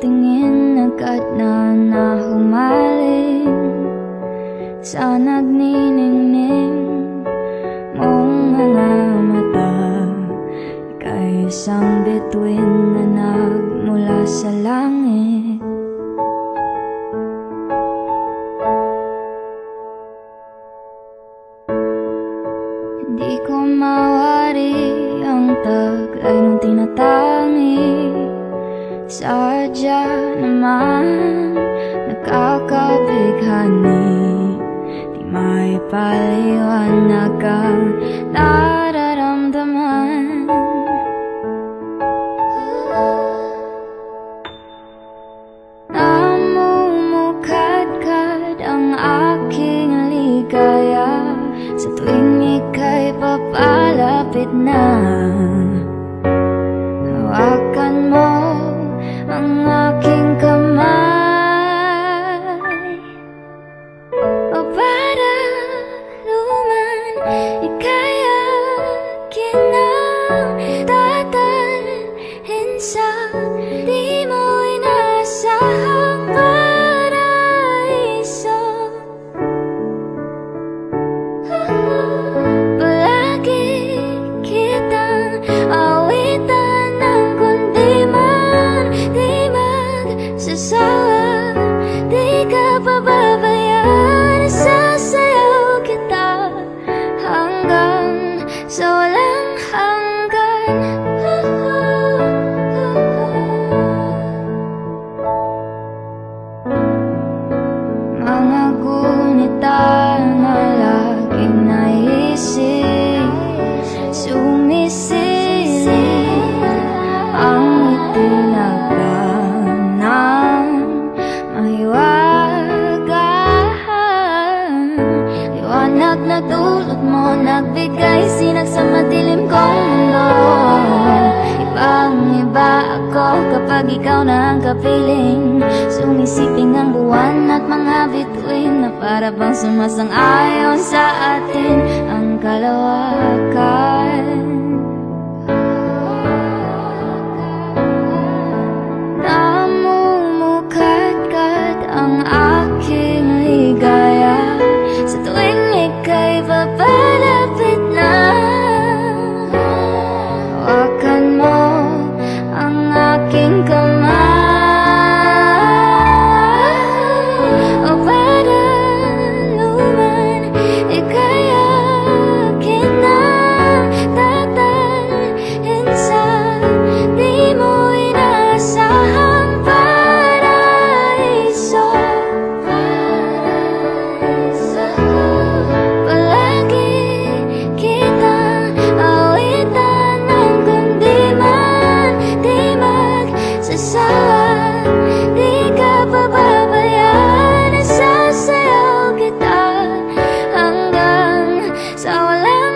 tingin agad na humaling sa nagniningning mong mga mata. Ika'y isang bituin na nagmula sa langit. Hindi ko mawari ang taglay mong tinatangi. Sadya naman nakakabighani, di may paliwanag ang nararamdaman. Namumukadkad ang aking ligaya sa tuwing ika'y papalapit na. Hawakan mo ang aking kamay, o para luman ika'y akin ang tatalhin sa di mo inasahang paraiso. Palagi kitang awitan ng kundi man di magsasawa, di ka pababayaan. Sasayaw kita hanggang sa walang hanggan. Mga gunita na laging naisip, sumisilip ang itinagdan ng mahiwagaan. Liwanag na dulot mo, nagbigay sinag sa madilim kong mundo. Ibang-iba ako kapag ikaw na ang kapiling. Sumisiping ang buwan at mga bituin na para bang sumasang-ayon sa atin ang kalawakan. Namumukadkad ang aking ligaya sa tuwing ika'y papalapit na. Hawakan mo ang aking kamay, o para luman ika'y akin na tatalhin sa di mo inasahang paraiso. Palagi kitang awitan ng kundi man di magsasawa, di ka pababayaan. Sasayaw kita hanggang sa walang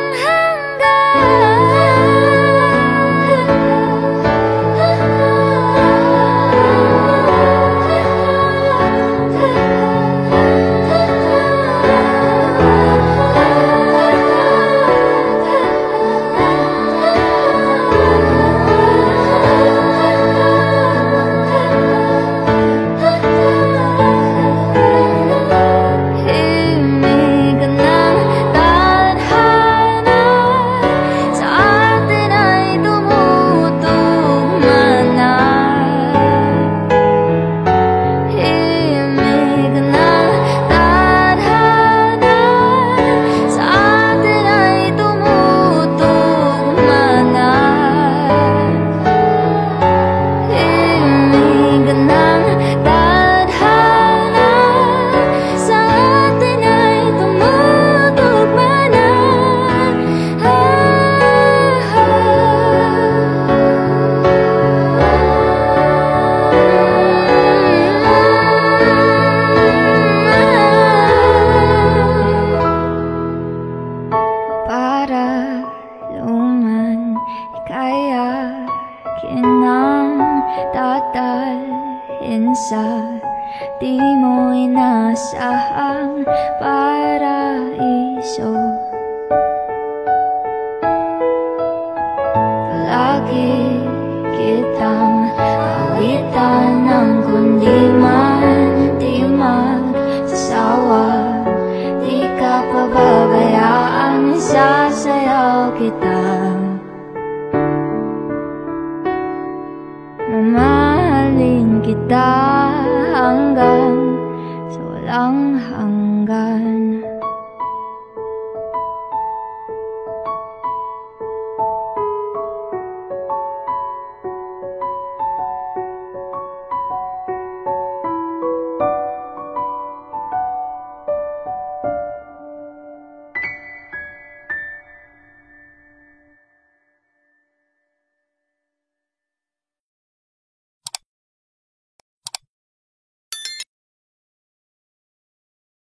sa di mo inasahang paraiso. Palagi kitang awitan ng di man, di magsasawa. Di ka pababayaan, isasayaw kita. Mamahalin kita hanggang sa walang hanggan.